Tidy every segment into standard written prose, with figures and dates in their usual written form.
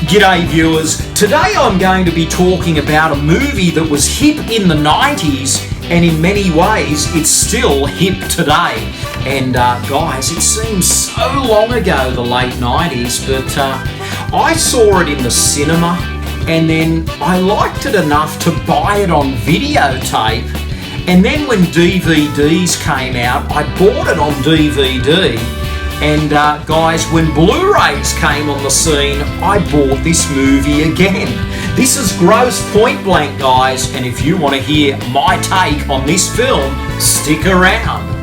G'day viewers, today I'm going to be talking about a movie that was hip in the 90s and in many ways it's still hip today. And guys, it seems so long ago, the late 90s, but I saw it in the cinema and then I liked it enough to buy it on videotape. And then when DVDs came out, I bought it on DVD. And guys, when Blu-rays came on the scene, I bought this movie again. This is Gross Point Blank, guys, and if you want to hear my take on this film, stick around.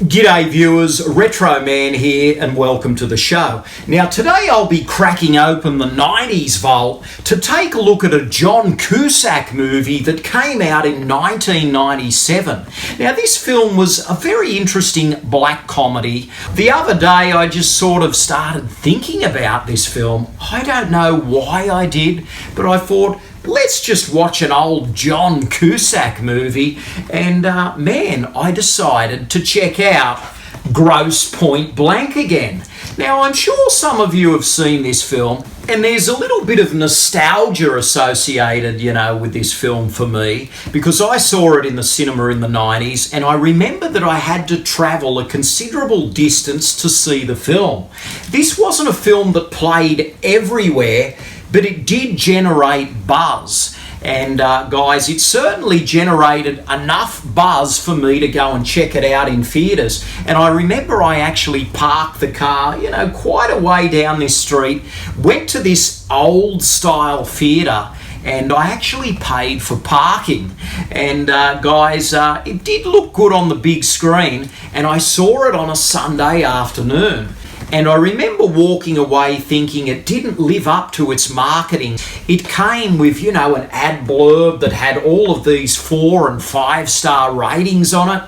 G'day viewers, Retro Man here and welcome to the show. Now today I'll be cracking open the 90s vault to take a look at a John Cusack movie that came out in 1997. Now this film was a very interesting black comedy. The other day I just sort of started thinking about this film. I don't know why I did, but I thought, let's just watch an old John Cusack movie, and man, I decided to check out Gross Point Blank again. Now, I'm sure some of you have seen this film, and there's a little bit of nostalgia associated, with this film for me, because I saw it in the cinema in the 90s, and I remember that I had to travel a considerable distance to see the film. This wasn't a film that played everywhere, but it did generate buzz. And guys, it certainly generated enough buzz for me to go and check it out in theatres. And I remember I actually parked the car, quite a way down this street, went to this old style theatre, and I actually paid for parking. And guys, it did look good on the big screen, and I saw it on a Sunday afternoon. And I remember walking away thinking it didn't live up to its marketing. It came with, an ad blurb that had all of these 4 and 5 star ratings on it.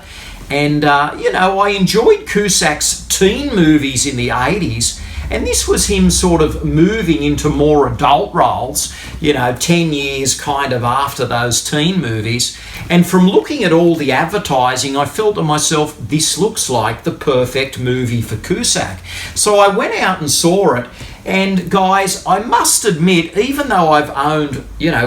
And, I enjoyed Cusack's teen movies in the 80s. And this was him sort of moving into more adult roles, 10 years kind of after those teen movies. And from looking at all the advertising, I felt to myself, this looks like the perfect movie for Cusack. So I went out and saw it. And guys, I must admit, even though I've owned,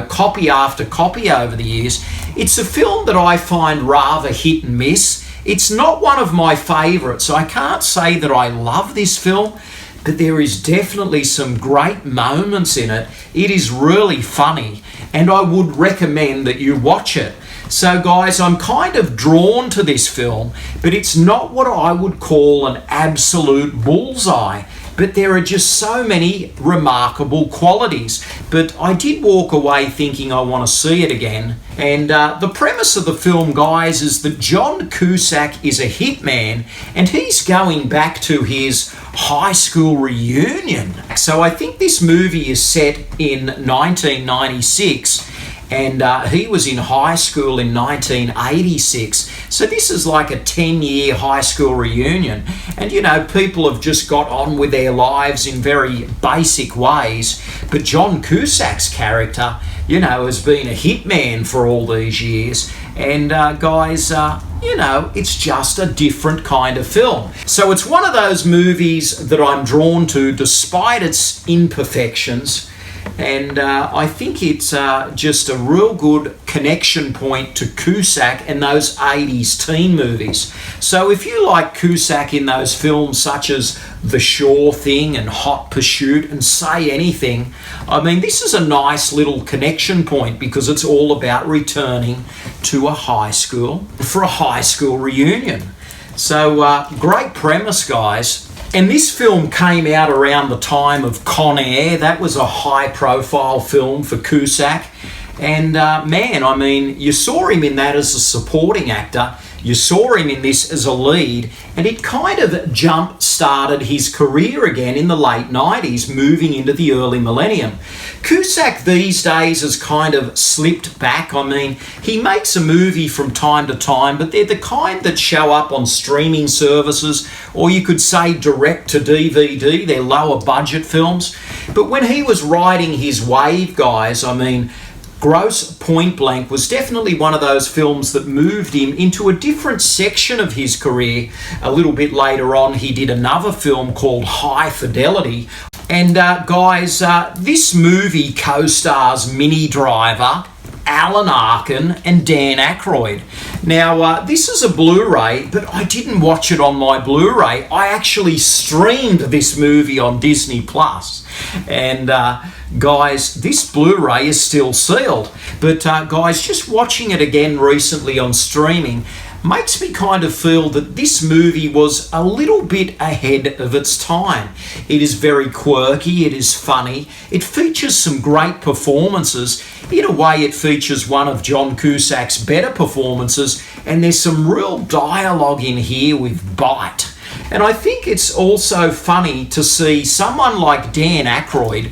copy after copy over the years, it's a film that I find rather hit and miss. It's not one of my favourites. I can't say that I love this film, but there is definitely some great moments in it. It is really funny, and I would recommend that you watch it. So guys, I'm kind of drawn to this film, but it's not what I would call an absolute bullseye. But there are just so many remarkable qualities. But I did walk away thinking I want to see it again. And the premise of the film, guys, is that John Cusack is a hitman and he's going back to his high school reunion. So I think this movie is set in 1996. And he was in high school in 1986. So this is like a 10-year high school reunion. And, people have just got on with their lives in very basic ways. But John Cusack's character, has been a hitman for all these years. And guys, it's just a different kind of film. So it's one of those movies that I'm drawn to despite its imperfections. And I think it's just a real good connection point to Cusack and those 80s teen movies. So if you like Cusack in those films such as The Sure Thing and Hot Pursuit and Say Anything, I mean, this is a nice little connection point because it's all about returning to a high school for a high school reunion. So great premise, guys. And this film came out around the time of Con Air. That was a high-profile film for Cusack. And man, I mean, you saw him in that as a supporting actor. You saw him in this as a lead, and it kind of jump-started his career again in the late 90s, moving into the early millennium. Cusack these days has kind of slipped back. I mean, he makes a movie from time to time, but they're the kind that show up on streaming services, or you could say direct to DVD. They're lower budget films. But when he was riding his wave, guys, I mean, Gross Point Blank was definitely one of those films that moved him into a different section of his career. A little bit later on, he did another film called High Fidelity. And guys, this movie co-stars Minnie Driver, Alan Arkin and Dan Aykroyd. Now, this is a Blu-ray, but I didn't watch it on my Blu-ray. I actually streamed this movie on Disney+. And guys, this Blu-ray is still sealed. But guys, just watching it again recently on streaming makes me kind of feel that this movie was a little bit ahead of its time. It is very quirky, it is funny, it features some great performances. In a way, it features one of John Cusack's better performances, and there's some real dialogue in here with bite. And I think it's also funny to see someone like Dan Aykroyd,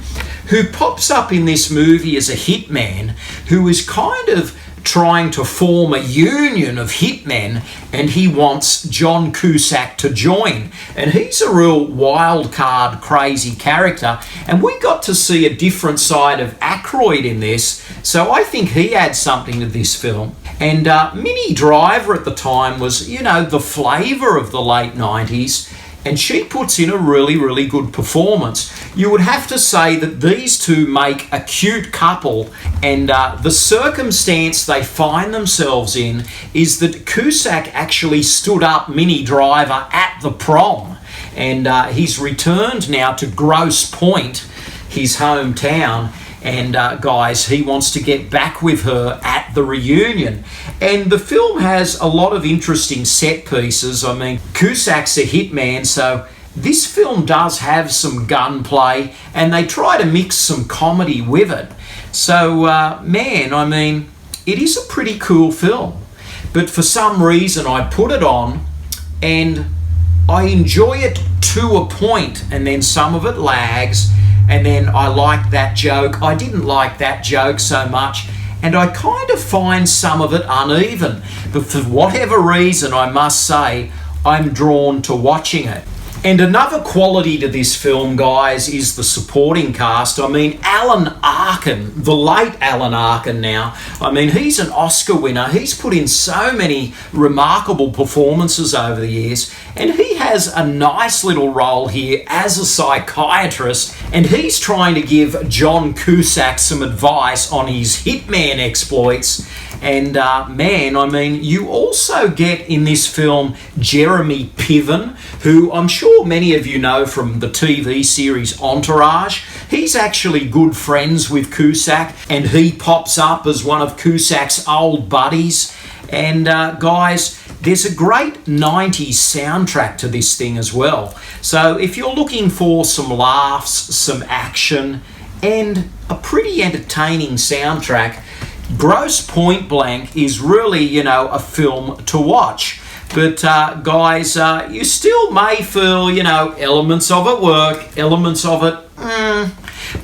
who pops up in this movie as a hitman, who is kind of trying to form a union of hitmen, and he wants John Cusack to join. And he's a real wild card, crazy character, and we got to see a different side of Aykroyd in this, so I think he adds something to this film. And Minnie Driver at the time was, you know, the flavour of the late 90s, and she puts in a really, really good performance. You would have to say that these two make a cute couple, and the circumstance they find themselves in is that Cusack actually stood up Minnie Driver at the prom, and he's returned now to Grosse Pointe, his hometown, and guys, he wants to get back with her at the reunion. And the film has a lot of interesting set pieces. I mean, Cusack's a hitman, so this film does have some gunplay, and they try to mix some comedy with it. So, man, I mean, it is a pretty cool film. But for some reason, I put it on, and I enjoy it to a point, and then some of it lags, and then I like that joke. I didn't like that joke so much, and I kind of find some of it uneven. But for whatever reason, I must say, I'm drawn to watching it. And another quality to this film, guys, is the supporting cast. I mean, Alan Arkin, the late Alan Arkin now, I mean, he's an Oscar winner. He's put in so many remarkable performances over the years, and he has a nice little role here as a psychiatrist, and he's trying to give John Cusack some advice on his hitman exploits. And man, I mean, you also get in this film Jeremy Piven, who I'm sure many of you know from the TV series Entourage. He's actually good friends with Cusack, and he pops up as one of Cusack's old buddies. And guys, there's a great 90s soundtrack to this thing as well. So if you're looking for some laughs, some action, and a pretty entertaining soundtrack, Grosse Point Blank is really, you know, a film to watch. But guys, you still may feel, you know, elements of it work, elements of it,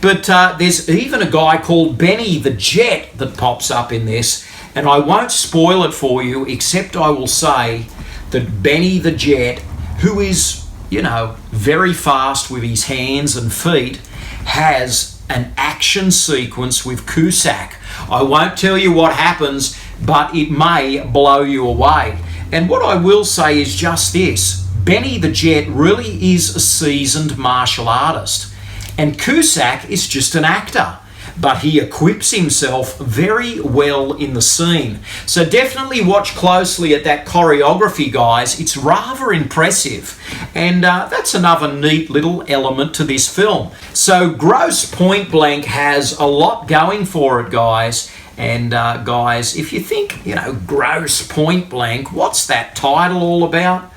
But there's even a guy called Benny the Jet that pops up in this, and I won't spoil it for you, except I will say that Benny the Jet, who is, you know, very fast with his hands and feet, has an action sequence with Cusack. I won't tell you what happens, but it may blow you away. And what I will say is just this: Benny the Jet really is a seasoned martial artist, and Cusack is just an actor, but he equips himself very well in the scene. So definitely watch closely at that choreography, guys. It's rather impressive, and that's another neat little element to this film. So Grosse Point Blank has a lot going for it, guys. And guys, if you think, you know, Grosse Point Blank, what's that title all about?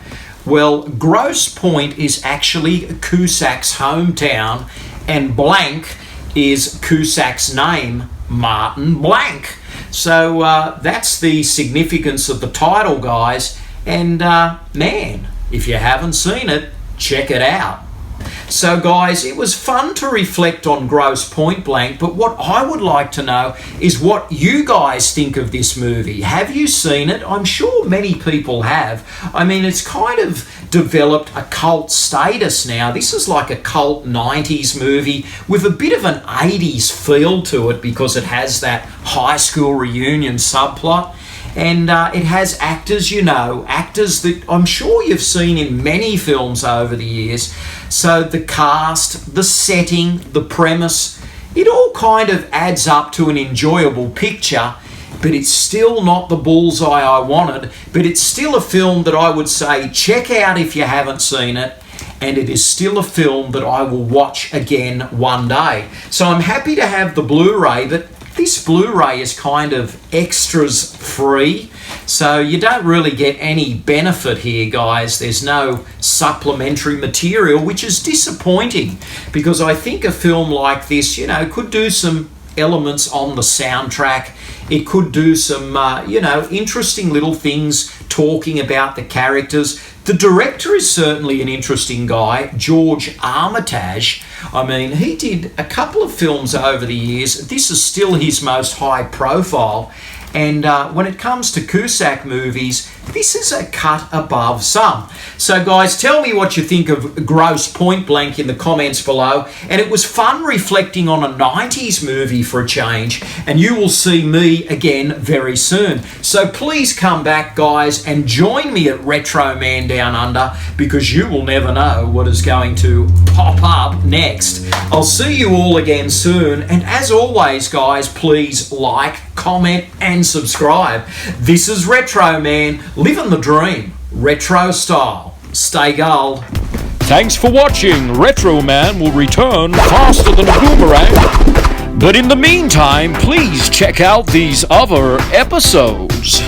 Well, Grosse Point is actually Cusack's hometown, and Blank is Cusack's name, Martin Blank. So that's the significance of the title, guys. And man, if you haven't seen it, check it out. So guys, it was fun to reflect on Gross Point Blank, but what I would like to know is what you guys think of this movie. Have you seen it? I'm sure many people have. I mean, it's kind of developed a cult status now. This is like a cult 90s movie with a bit of an 80s feel to it because it has that high school reunion subplot. And it has actors, actors that I'm sure you've seen in many films over the years. So the cast, the setting, the premise, it all kind of adds up to an enjoyable picture, but it's still not the bullseye I wanted. But it's still a film that I would say check out if you haven't seen it. And it is still a film that I will watch again one day. So I'm happy to have the Blu-ray, but this Blu-ray is kind of extras free, so you don't really get any benefit here, guys. There's no supplementary material, which is disappointing because I think a film like this, could do some elements on the soundtrack. It could do some, interesting little things talking about the characters. The director is certainly an interesting guy, George Armitage. I mean, he did a couple of films over the years. This is still his most high profile. And when it comes to Cusack movies, this is a cut above some. So guys, tell me what you think of Gross Point Blank in the comments below. And it was fun reflecting on a 90s movie for a change. And you will see me again very soon. So please come back, guys, and join me at Retro Man Down Under, because you will never know what is going to pop up next. I'll see you all again soon. And as always, guys, please like, comment, and subscribe. This is Retro Man, living the dream, retro style. Stay gold. Thanks for watching. Retro Man will return faster than a boomerang. But in the meantime, please check out these other episodes.